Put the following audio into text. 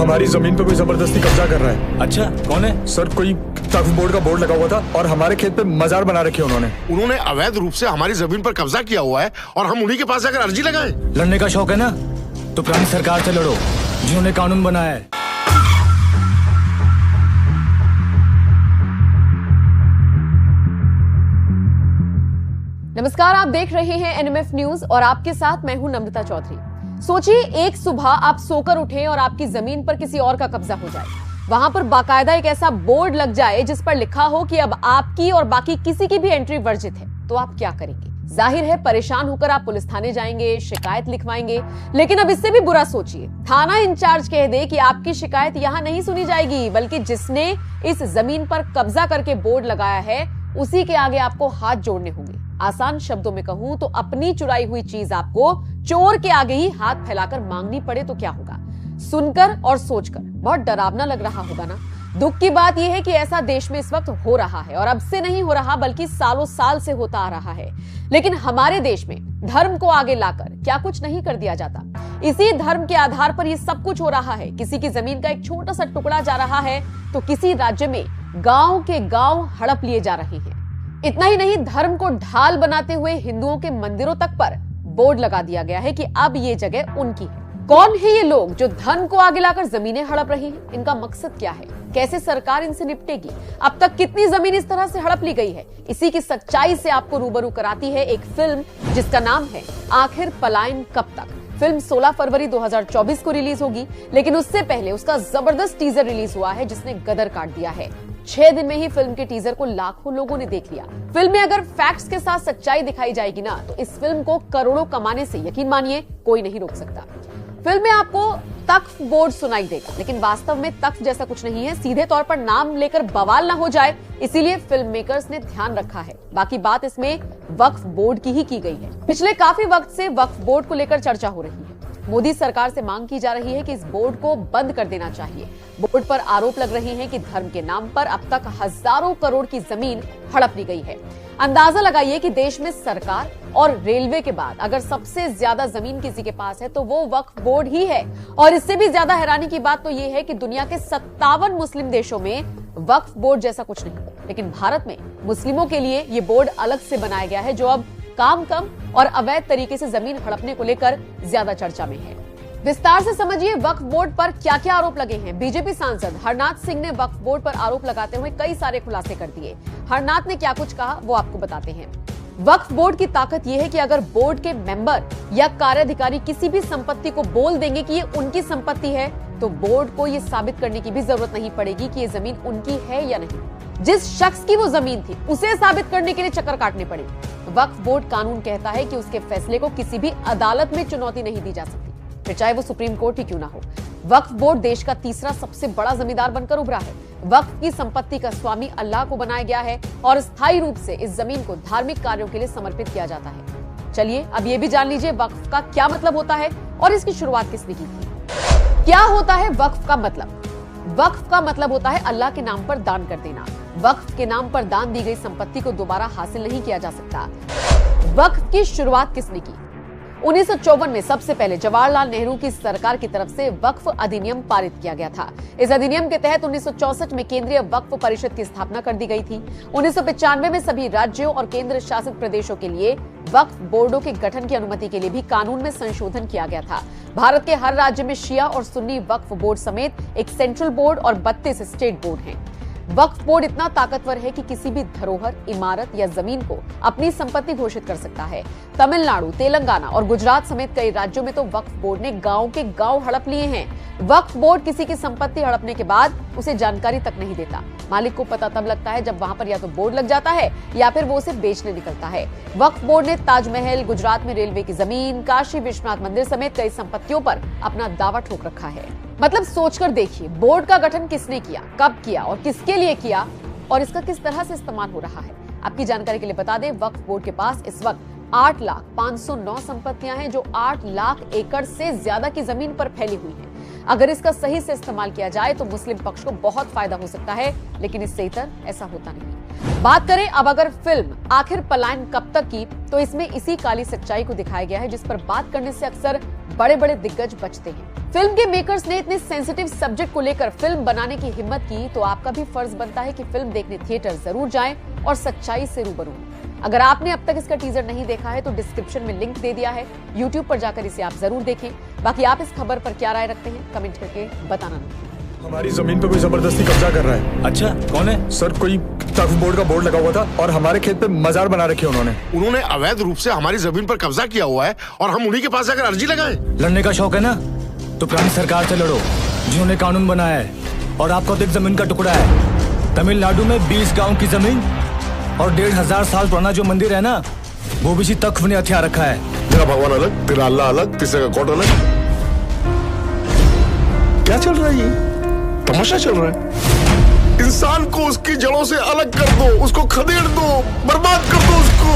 हमारी जमीन पे कोई जबरदस्ती कब्जा कर रहा है। अच्छा, कौन है? सर, कोई वक्फ बोर्ड का बोर्ड लगा हुआ था और हमारे खेत पे मजार बना रखे उन्होंने अवैध रूप से हमारी जमीन पर कब्जा किया हुआ है और हम उन्हीं के पास जाकर अर्जी लगाएं। लड़ने का शौक है ना, तो पुरानी सरकार से लड़ो जिन्होंने कानून बनाया है। नमस्कार, आप देख रहे हैं एनएमएफ न्यूज और आपके साथ मैं हूं नम्रता चौधरी। सोचिए, एक सुबह आप सोकर उठे और आपकी जमीन पर किसी और का कब्जा हो जाए। वहां पर बाकायदा एक ऐसा बोर्ड लग जाए जिस पर लिखा हो कि अब आपकी और बाकी किसी की भी एंट्री वर्जित है। तो आप क्या करेंगे? जाहिर है, परेशान होकर आप पुलिस थाने जाएंगे, शिकायत लिखवाएंगे। लेकिन अब इससे भी बुरा सोचिए, थाना इंचार्ज कह दे कि आपकी शिकायत यहां नहीं सुनी जाएगी, बल्कि जिसने इस जमीन पर कब्जा करके बोर्ड लगाया है उसी के आगे आपको हाथ जोड़ने होंगे। आसान शब्दों में कहूं तो अपनी चुराई हुई चीज आपको चोर के आगे ही हाथ फैलाकर मांगनी पड़े तो क्या होगा? सुनकर और सोचकर बहुत डरावना लग रहा होगा ना। दुख की बात यह है कि ऐसा देश में इस वक्त हो रहा है, और अब से नहीं हो रहा बल्कि सालों साल से होता आ रहा है। लेकिन हमारे देश में धर्म को आगे लाकर क्या कुछ नहीं कर दिया जाता? इसी धर्म के आधार पर यह सब कुछ हो रहा है। किसी की जमीन का एक छोटा सा टुकड़ा जा रहा है तो किसी राज्य में गांव के गांव हड़प लिए जा रहे हैं। इतना ही नहीं, धर्म को ढाल बनाते हुए हिंदुओं के मंदिरों तक पर बोर्ड लगा दिया गया है कि अब ये जगह उनकी है। कौन है ये लोग जो धन को आगे लाकर जमीनें हड़प रही हैं? इनका मकसद क्या है? कैसे सरकार इनसे निपटेगी? अब तक कितनी जमीन इस तरह से हड़प ली गई है? इसी की सच्चाई से आपको रूबरू कराती है एक फिल्म जिसका नाम है आखिर पलायन कब तक। फिल्म 16 फरवरी 2024 को रिलीज होगी, लेकिन उससे पहले उसका जबरदस्त टीजर रिलीज हुआ है जिसने गदर काट दिया है। 6 दिन में ही फिल्म के टीजर को लाखों लोगों ने देख लिया। फिल्म में अगर फैक्ट्स के साथ सच्चाई दिखाई जाएगी ना, तो इस फिल्म को करोड़ों कमाने से यकीन मानिए कोई नहीं रोक सकता। फिल्म में आपको तख्फ बोर्ड सुनाई देगा, लेकिन वास्तव में तख्फ जैसा कुछ नहीं है। सीधे तौर पर नाम लेकर बवाल ना हो जाए, इसीलिए फिल्म मेकर्स ने ध्यान रखा है। बाकी बात इसमें वक्फ बोर्ड की ही गई है। पिछले काफी वक्त से वक्फ बोर्ड को लेकर चर्चा हो रही है। मोदी सरकार से मांग की जा रही है कि इस बोर्ड को बंद कर देना चाहिए। बोर्ड पर आरोप लग रहे हैं कि धर्म के नाम पर अब तक हजारों करोड़ की जमीन हड़प ली गई है। अंदाजा लगाइए कि देश में सरकार और रेलवे के बाद अगर सबसे ज्यादा जमीन किसी के पास है तो वो वक्फ बोर्ड ही है। और इससे भी ज्यादा हैरानी की बात तो ये है कि दुनिया के 57 मुस्लिम देशों में वक्फ बोर्ड जैसा कुछ नहीं, लेकिन भारत में मुस्लिमों के लिए ये बोर्ड अलग से बनाया गया है, जो अब काम कम और अवैध तरीके से जमीन हड़पने को लेकर ज्यादा चर्चा में है। विस्तार से समझिए वक्फ बोर्ड पर क्या क्या आरोप लगे हैं। बीजेपी सांसद हरनाथ सिंह ने वक्फ बोर्ड पर आरोप लगाते हुए कई सारे खुलासे कर दिए। हरनाथ ने क्या कुछ कहा वो आपको बताते हैं। वक्फ बोर्ड की ताकत यह है कि अगर बोर्ड के मेंबर या कार्याधिकारी किसी भी संपत्ति को बोल देंगे कि ये उनकी संपत्ति है, तो बोर्ड को ये साबित करने की भी जरूरत नहीं पड़ेगी कि ये जमीन उनकी है या नहीं। जिस शख्स की वो जमीन थी उसे साबित करने के लिए चक्कर काटने पड़े। वक्फ बोर्ड कानून कहता है कि उसके फैसले को किसी भी अदालत में चुनौती नहीं दी जा सकती, फिर चाहे वो सुप्रीम कोर्ट ही क्यों ना हो। वक्फ बोर्ड देश का तीसरा सबसे बड़ा जमींदार बनकर उभरा है। वक्फ की संपत्ति का स्वामी अल्लाह को बनाया गया है और स्थायी रूप से इस जमीन को धार्मिक कार्यों के लिए समर्पित किया जाता है। चलिए अब ये भी जान लीजिए वक्फ का क्या मतलब होता है और इसकी शुरुआत किसने की थी। क्या होता है वक्फ का मतलब? वक्फ का मतलब होता है अल्लाह के नाम पर दान कर देना। वक्फ के नाम पर दान दी गई संपत्ति को दोबारा हासिल नहीं किया जा सकता। वक्फ की शुरुआत किसने की? 1954 में सबसे पहले जवाहरलाल नेहरू की सरकार की तरफ से वक्फ अधिनियम पारित किया गया था। इस अधिनियम के तहत 1964 में केंद्रीय वक्फ परिषद की स्थापना कर दी गई थी। 1995 में सभी राज्यों और केंद्र शासित प्रदेशों के लिए वक्फ बोर्डों के गठन की अनुमति के लिए भी कानून में संशोधन किया गया था। भारत के हर राज्य में शिया और सुन्नी वक्फ बोर्ड समेत एक सेंट्रल बोर्ड और 32 स्टेट बोर्ड हैं। वक्फ बोर्ड इतना ताकतवर है कि किसी भी धरोहर, इमारत या जमीन को अपनी संपत्ति घोषित कर सकता है। तमिलनाडु, तेलंगाना और गुजरात समेत कई राज्यों में तो वक्फ बोर्ड ने गांव के गांव हड़प लिए हैं। वक्फ बोर्ड किसी की संपत्ति हड़पने के बाद उसे जानकारी तक नहीं देता। मालिक को पता तब लगता है जब वहां पर या तो बोर्ड लग जाता है या फिर वो उसे बेचने निकलता है। वक्फ बोर्ड ने ताजमहल, गुजरात में रेलवे की जमीन, काशी विश्वनाथ मंदिर समेत कई संपत्तियों पर अपना दावा ठोक रखा है। मतलब सोचकर देखिए, बोर्ड का गठन किसने किया, कब किया और किसके लिए किया, और इसका किस तरह से इस्तेमाल हो रहा है। आपकी जानकारी के लिए बता दें, वक्फ बोर्ड के पास इस वक्त 8,509 संपत्तियां हैं जो 8 लाख एकड़ से ज्यादा की जमीन पर फैली हुई हैं। अगर इसका सही से इस्तेमाल किया जाए तो मुस्लिम पक्ष को बहुत फायदा हो सकता है, लेकिन इससे इतर ऐसा होता नहीं। बात करें अब अगर फिल्म आखिर पलायन कब तक की, तो इसमें इसी काली सच्चाई को दिखाया गया है जिस पर बात करने से अक्सर बड़े बड़े दिग्गज बचते हैं। फिल्म के मेकर्स ने इतने सेंसिटिव सब्जेक्ट को लेकर फिल्म बनाने की हिम्मत की, तो आपका भी फर्ज बनता है कि फिल्म देखने थिएटर जरूर जाएं और सच्चाई से रूबरू हों। अगर आपने अब तक इसका टीजर नहीं देखा है तो डिस्क्रिप्शन में लिंक दे दिया है, YouTube पर जाकर इसे आप जरूर देखें। बाकी आप इस खबर पर क्या राय रखते हैं, कमेंट करके बताना नहीं। हमारी जमीन पे कोई जबरदस्ती कब्जा कर रहा है। अच्छा, कौन है? सर, कोई वक्फ बोर्ड का बोर्ड लगा हुआ था और हमारे खेत पे मजार बना रखी है उन्होंने। उन्होंने अवैध रूप से हमारी जमीन पर कब्जा किया हुआ है और हम उन्हीं के पास जाकर अर्जी लगाएं। लड़ने का शौक है ना, तो पुरानी सरकार से लड़ो जिन्होंने कानून बनाया है। और आपका तो एक जमीन का टुकड़ा है तमिलनाडु में, 20 गांव की जमीन और 1500 साल पुराना जो मंदिर है ना, वो भी इसी तख्फ ने हथियार रखा है। तेरा भगवान अलग, तेरा अल्लाह अलग, तीसरे का कोर्ट अलग। क्या चल रहा है ये? तमाशा चल रहा है। इंसान को उसकी जड़ों से अलग कर दो, उसको खदेड़ दो, बर्बाद कर दो उसको।